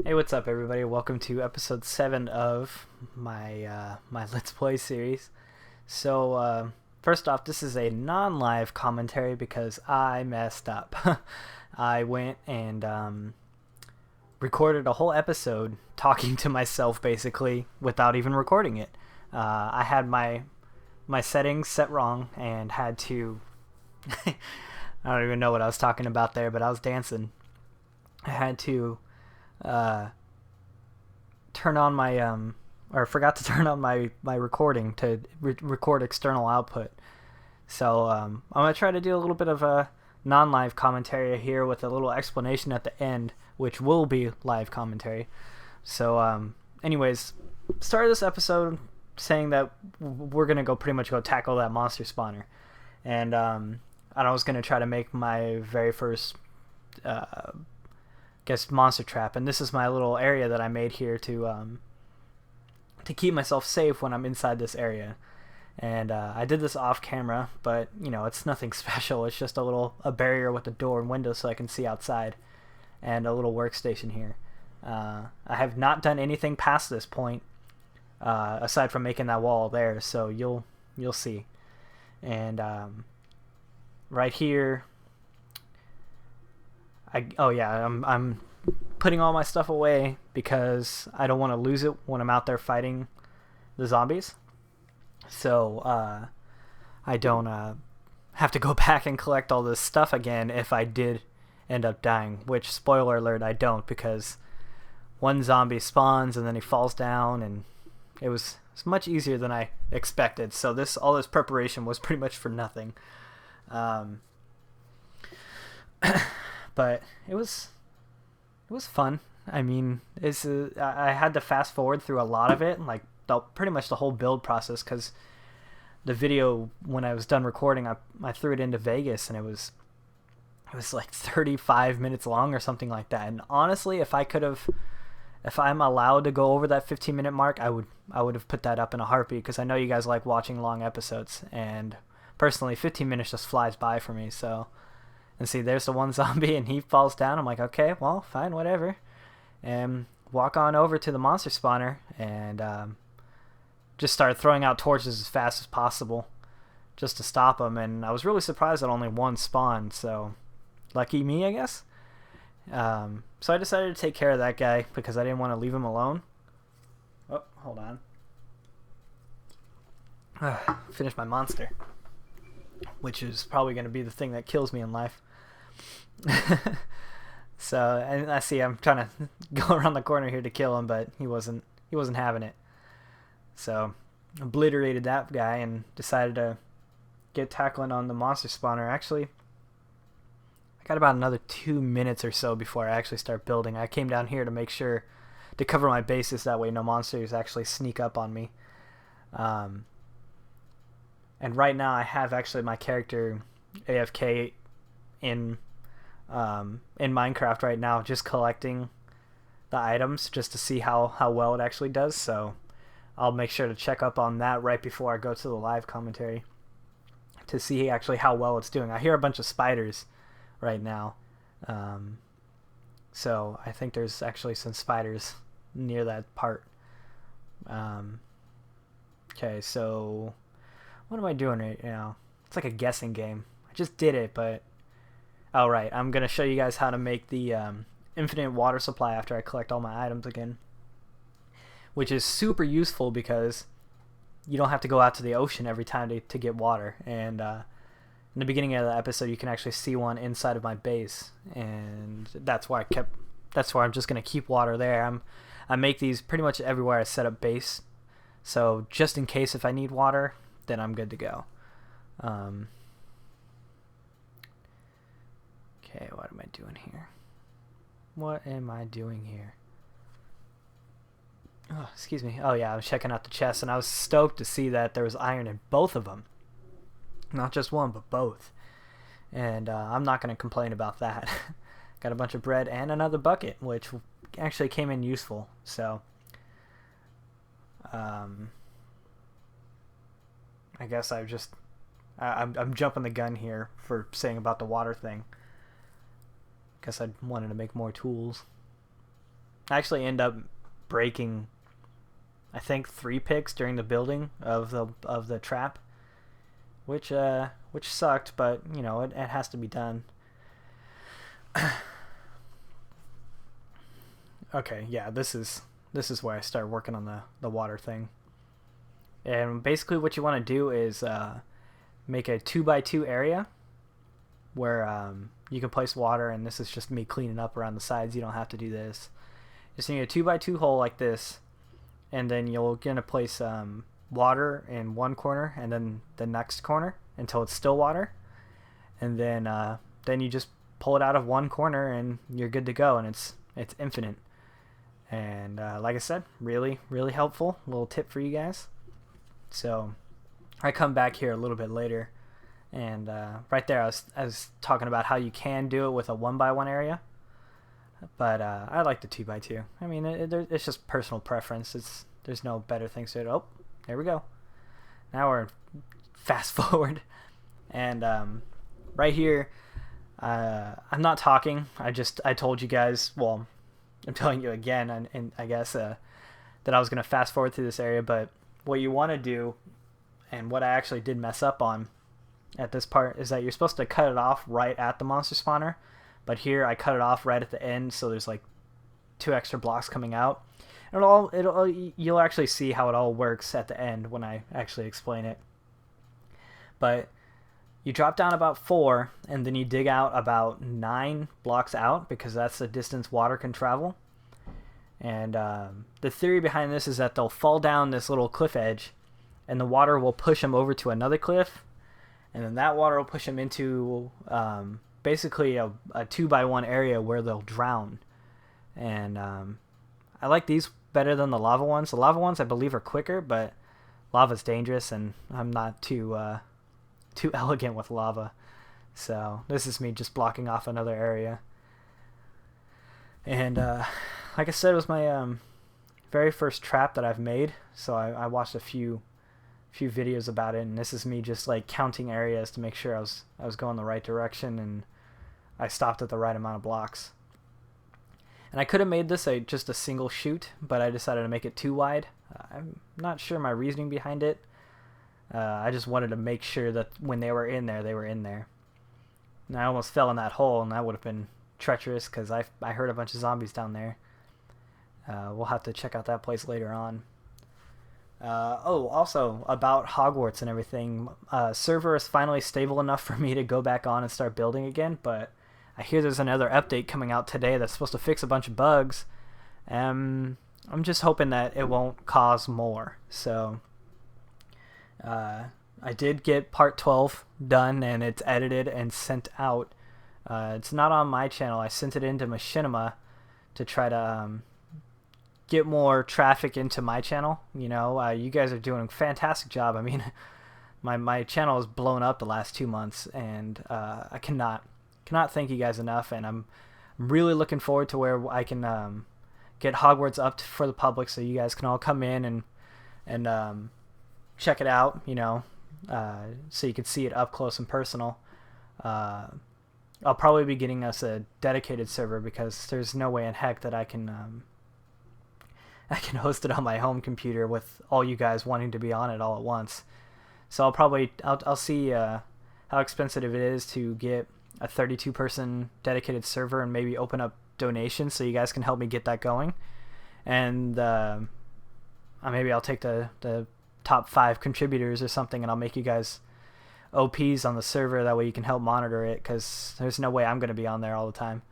Hey, what's up, everybody? Welcome to episode 7 of my Let's Play series. First off, this is a non-live commentary because I messed up. I went and recorded a whole episode talking to myself, basically, without even recording it. I had my settings set wrong and had to... I don't even know what I was talking about there, but I was dancing. I had to turn on my or forgot to turn on my recording to record external output. I'm gonna try to do a little bit of a non-live commentary here with a little explanation at the end, which will be live commentary. Anyways, started this episode saying that we're gonna go pretty much go tackle that monster spawner, and I was gonna try to make my very first guess monster trap, and this is my little area that I made here to keep myself safe when I'm inside this area. And I did this off camera, but it's nothing special. It's just a barrier with a door and window so I can see outside, and a little workstation here. I have not done anything past this point, aside from making that wall there. So you'll see. And right here, I'm putting all my stuff away because I don't want to lose it when I'm out there fighting the zombies. So I don't have to go back and collect all this stuff again if I did end up dying. Which, spoiler alert, I don't, because one zombie spawns and then he falls down, and it's much easier than I expected. So all this preparation was pretty much for nothing. But it was fun. I mean, I had to fast forward through a lot of it, like pretty much the whole build process, because the video, when I was done recording, I threw it into Vegas, and it was like 35 minutes long or something like that. And honestly, if I'm allowed to go over that 15-minute mark, I would have put that up in a heartbeat, because I know you guys like watching long episodes, and personally 15 minutes just flies by for me. So, and see, there's the one zombie and he falls down. I'm like, okay, well, fine, whatever. And walk on over to the monster spawner and just start throwing out torches as fast as possible just to stop him. And I was really surprised that only one spawned, so lucky me, I guess. So I decided to take care of that guy because I didn't want to leave him alone. Oh, hold on. Finish my monster, which is probably going to be the thing that kills me in life. So, and I see I'm trying to go around the corner here to kill him, but he wasn't having it. So obliterated that guy and decided to get tackling on the monster spawner. Actually, I got about another 2 minutes or so before I actually start building. I came down here to make sure to cover my bases, that way no monsters actually sneak up on me. And right now I have actually my character AFK in Minecraft right now, just collecting the items just to see how well it actually does. So I'll make sure to check up on that right before I go to the live commentary to see actually how well it's doing. I hear a bunch of spiders right now, so I think there's actually some spiders near that part. Okay, so what am I doing right now? It's like a guessing game. I just did it, but alright, I'm going to show you guys how to make the infinite water supply after I collect all my items again, which is super useful because you don't have to go out to the ocean every time to get water. And in the beginning of the episode, you can actually see one inside of my base, and that's where I'm just going to keep water there. I make these pretty much everywhere I set up base, so just in case if I need water, then I'm good to go. Okay, what am I doing here? What am I doing here? Oh, excuse me. Oh yeah, I was checking out the chest, and I was stoked to see that there was iron in both of them. Not just one, but both. And I'm not going to complain about that. Got a bunch of bread and another bucket, which actually came in useful. So, I guess I'm jumping the gun here for saying about the water thing. Guess I wanted to make more tools. I actually end up breaking, I think, 3 picks during the building of the trap, which sucked, but you know it has to be done. Okay, yeah, this is where I start working on the water thing. And basically what you want to do is make a 2x2 area where you can place water, and this is just me cleaning up around the sides. You don't have to do this. Just need a 2x2 hole like this, and then you're gonna place water in one corner and then the next corner until it's still water, and then you just pull it out of one corner and you're good to go, and it's infinite. And like I said, really helpful little tip for you guys. So I come back here a little bit later, and right there I was talking about how you can do it with a 1x1 area, but I like the 2x2. I mean, it's just personal preference. There's no better things to it. Oh, there we go. Now we're fast forward, and right here, I'm not talking. I told you guys. Well, I'm telling you again, and I guess that I was gonna fast forward through this area, but what you want to do, and what I actually did mess up on at this part, is that you're supposed to cut it off right at the monster spawner, but here I cut it off right at the end, so there's like 2 extra blocks coming out. And you'll actually see how it all works at the end when I actually explain it. But you drop down about 4, and then you dig out about 9 blocks out, because that's the distance water can travel. And the theory behind this is that they'll fall down this little cliff edge, and the water will push them over to another cliff, and then that water will push them into basically a 2x1 area where they'll drown. And I like these better than the lava ones. The lava ones, I believe, are quicker, but lava's dangerous, and I'm not too elegant with lava. So this is me just blocking off another area. And like I said, it was my very first trap that I've made, so I watched a few videos about it, and this is me just like counting areas to make sure I was going the right direction, and I stopped at the right amount of blocks. And I could have made this just a single chute, but I decided to make it 2 wide. I'm not sure my reasoning behind it. I just wanted to make sure that when they were in there, they were in there. And I almost fell in that hole, and that would have been treacherous because I heard a bunch of zombies down there. We'll have to check out that place later on. Also about Hogwarts and everything, server is finally stable enough for me to go back on and start building again, but I hear there's another update coming out today that's supposed to fix a bunch of bugs. I'm just hoping that it won't cause more. So I did get part 12 done, and it's edited and sent out. It's not on my channel. I sent it into Machinima to try to get more traffic into my channel. You know, you guys are doing a fantastic job. I mean, my channel has blown up the last 2 months, and I cannot thank you guys enough. And I'm really looking forward to where I can get Hogwarts up for the public, so you guys can all come in and check it out. You know, so you can see it up close and personal. I'll probably be getting us a dedicated server, because there's no way in heck that I can host it on my home computer with all you guys wanting to be on it all at once. So I'll see how expensive it is to get a 32-person dedicated server, and maybe open up donations so you guys can help me get that going. And maybe I'll take the top 5 contributors or something, and I'll make you guys OPs on the server. That way you can help monitor it, because there's no way I'm going to be on there all the time.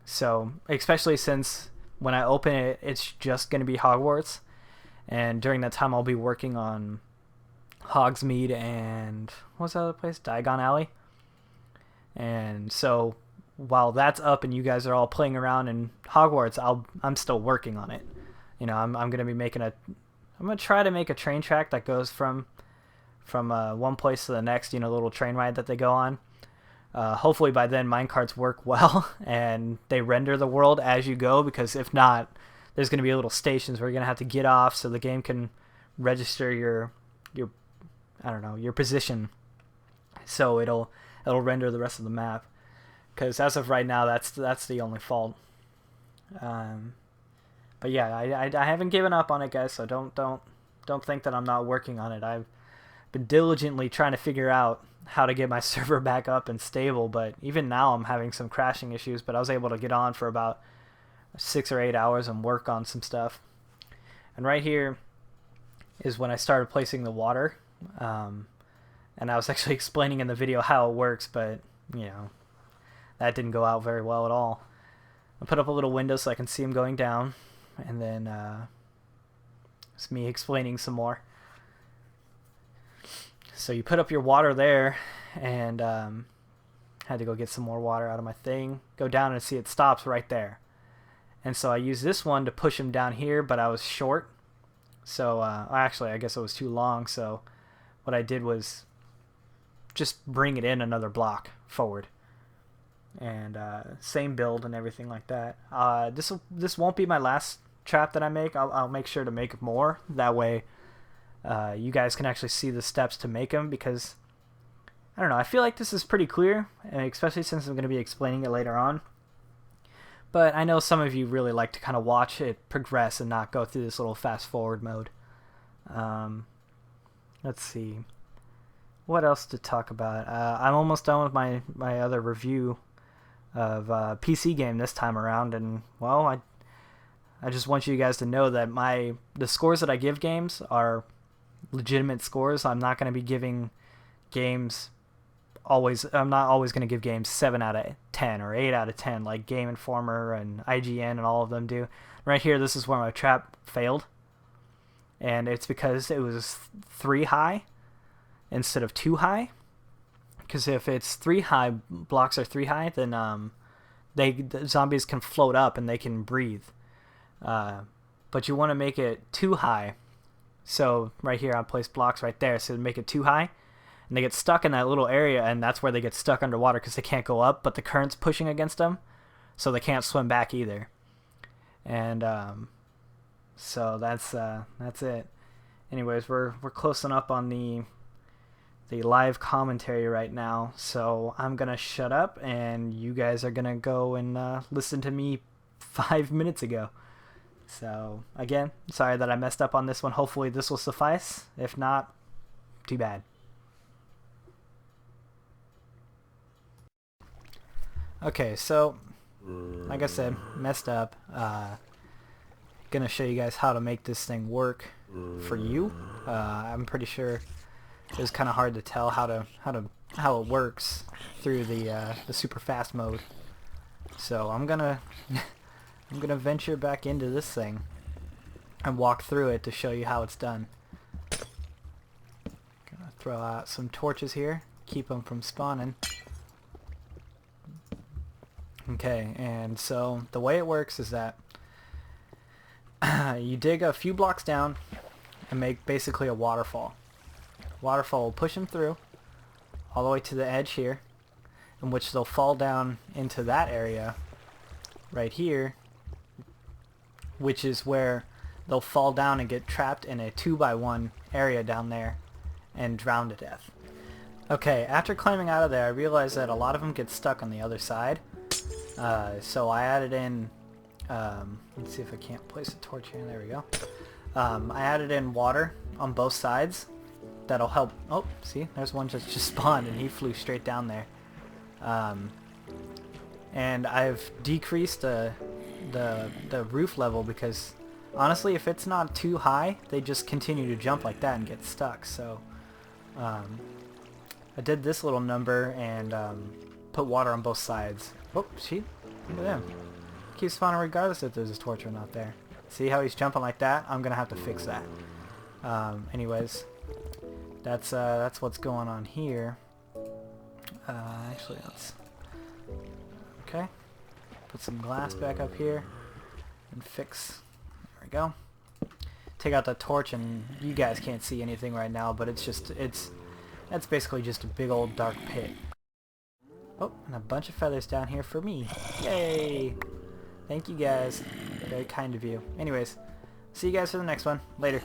So especially since when I open it, it's just going to be Hogwarts, and during that time I'll be working on Hogsmeade and what's the other place? Diagon Alley. And so while that's up and you guys are all playing around in Hogwarts, I'm still working on it. You know, I'm going to be making I'm going to try to make a train track that goes from one place to the next, you know, little train ride that they go on. Hopefully by then minecarts work well and they render the world as you go, because if not, there's going to be little stations where you're going to have to get off so the game can register your position, so it'll render the rest of the map. Because as of right now, that's the only fault. But yeah, I haven't given up on it, guys. So don't think that I'm not working on it. I've been diligently trying to figure out how to get my server back up and stable. But even now, I'm having some crashing issues. But I was able to get on for about 6 or 8 hours and work on some stuff. And right here is when I started placing the water. And I was actually explaining in the video how it works, but you know, that didn't go out very well at all. I put up a little window so I can see them going down, and then it's me explaining some more. So you put up your water there, and had to go get some more water out of my thing. Go down and see it stops right there. And so I used this one to push him down here, but I was short. So actually, I guess it was too long. So what I did was just bring it in another block forward. And same build and everything like that. This won't be my last trap that I make. I'll make sure to make more. That way you guys can actually see the steps to make them, because I don't know, I feel like this is pretty clear, especially since I'm going to be explaining it later on. But I know some of you really like to kind of watch it progress and not go through this little fast forward mode. Let's see. What else to talk about? I'm almost done with my other review of PC game this time around, and well, I just want you guys to know that the scores that I give games are legitimate scores. I'm not going to be giving games I'm not always going to give games 7 out of 10 or 8 out of 10 like Game Informer and IGN and all of them do. Right here, this is where my trap failed, and it's because it was 3 high instead of 2 high. Because if it's 3 high, blocks are 3 high, then the zombies can float up and they can breathe. But you want to make it 2 high. So right here, I place blocks right there, so to make it 2 high, and they get stuck in that little area, and that's where they get stuck underwater because they can't go up, but the current's pushing against them, so they can't swim back either. And so that's it. Anyways, we're closing up on the live commentary right now, so I'm gonna shut up, and you guys are gonna go and listen to me 5 minutes ago. So again, sorry that I messed up on this one. Hopefully this will suffice. If not, too bad. Okay, so like I said, messed up. Gonna show you guys how to make this thing work for you. I'm pretty sure it was kind of hard to tell how it works through the super fast mode. So I'm gonna venture back into this thing and walk through it to show you how it's done. Gonna throw out some torches here, keep them from spawning. Okay, and so the way it works is that you dig a few blocks down and make basically a waterfall. Waterfall will push them through all the way to the edge here, in which they'll fall down into that area right here, which is where they'll fall down and get trapped in a 2x1 area down there and drown to death. Okay, after climbing out of there, I realized that a lot of them get stuck on the other side. So I added in, let's see if I can't place a torch here. There we go. I added in water on both sides. That'll help. Oh, see, there's one just spawned and he flew straight down there. And I've decreased the roof level because honestly, if it's not too high, they just continue to jump like that and get stuck. So I did this little number and put water on both sides. Oh, see? Look at him. Keeps spawning regardless if there's a torch or not there. See how he's jumping like that? I'm gonna have to fix that. Anyways, that's what's going on here. Actually, let's... Okay. Put some glass back up here and fix... There we go. Take out the torch, and you guys can't see anything right now, but that's basically just a big old dark pit. Oh, and a bunch of feathers down here for me. Yay! Thank you guys. Very kind of you. Anyways, see you guys for the next one. Later.